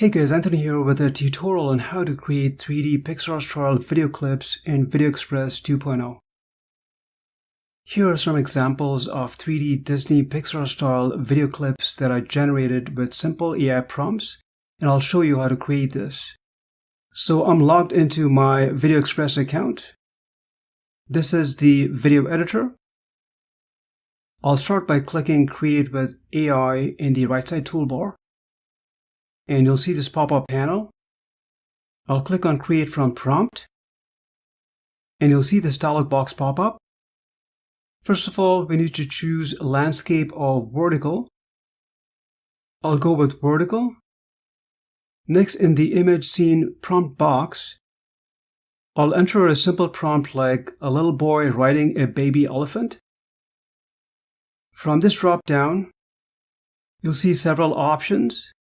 Hey guys, Anthony here with a tutorial on how to create 3D Pixar-Styled video clips in VideoExpress 2.0. Here are some examples of 3D Disney Pixar-style video clips that I generated with simple AI prompts, and I'll show you how to create this. So I'm logged into my VideoExpress account. This is the video editor. I'll start by clicking Create with AI in the right side toolbar. And you'll see this pop-up panel. I'll click on Create from Prompt, and you'll see this dialog box pop up. First of all, we need to choose landscape or vertical. I'll go with vertical. Next, in the image scene prompt box, I'll enter a simple prompt like a little boy riding a baby elephant. From this drop down, you'll see several options.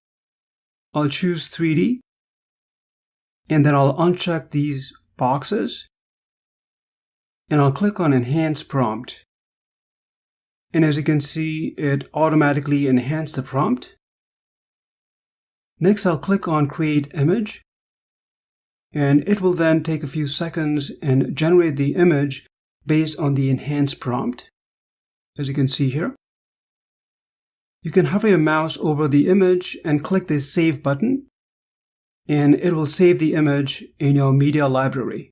I'll choose 3D, and then I'll uncheck these boxes, and I'll click on Enhance Prompt. And as you can see, it automatically enhanced the prompt. Next, I'll click on Create Image, and it will then take a few seconds and generate the image based on the enhanced prompt, as you can see here. You can hover your mouse over the image and click the Save button, and it will save the image in your media library.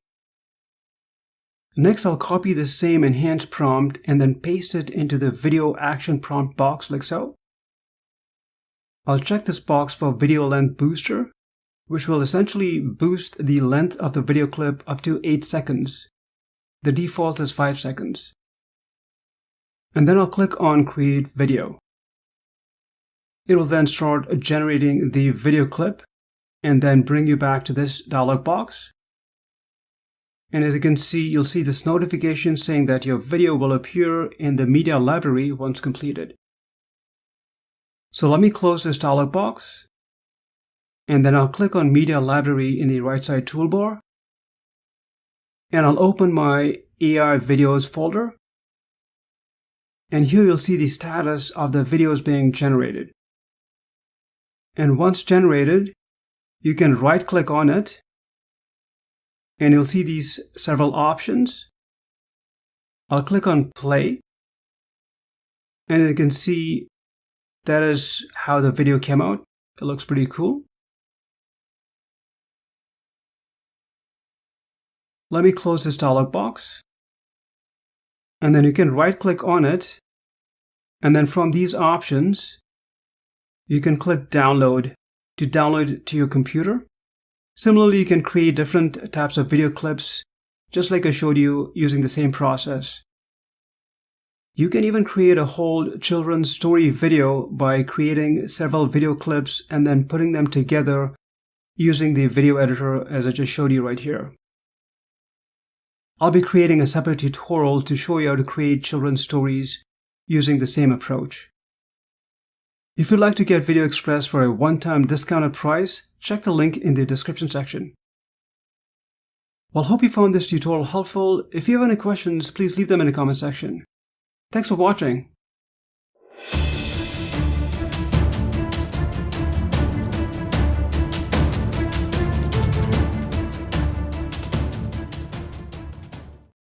Next, I'll copy the same enhanced prompt and then paste it into the Video Action Prompt box like so. I'll check this box for Video Length Booster, which will essentially boost the length of the video clip up to 8 seconds. The default is 5 seconds. And then I'll click on Create Video. It will then start generating the video clip and then bring you back to this dialog box. And as you can see, you'll see this notification saying that your video will appear in the media library once completed. So let me close this dialog box, and then I'll click on Media Library in the right side toolbar, and I'll open my AI videos folder. And here you'll see the status of the videos being generated. And once generated, you can right-click on it, and you'll see these several options. I'll click on Play, and you can see that is how the video came out. It looks pretty cool. Let me close this dialog box, and then you can right-click on it, and then from these options, you can click Download to download it to your computer. Similarly, you can create different types of video clips, just like I showed you using the same process. You can even create a whole children's story video by creating several video clips and then putting them together using the video editor as I just showed you right here. I'll be creating a separate tutorial to show you how to create children's stories using the same approach. If you'd like to get VideoExpress for a one-time discounted price, check the link in the description section. Well, hope you found this tutorial helpful. If you have any questions, please leave them in the comment section. Thanks for watching.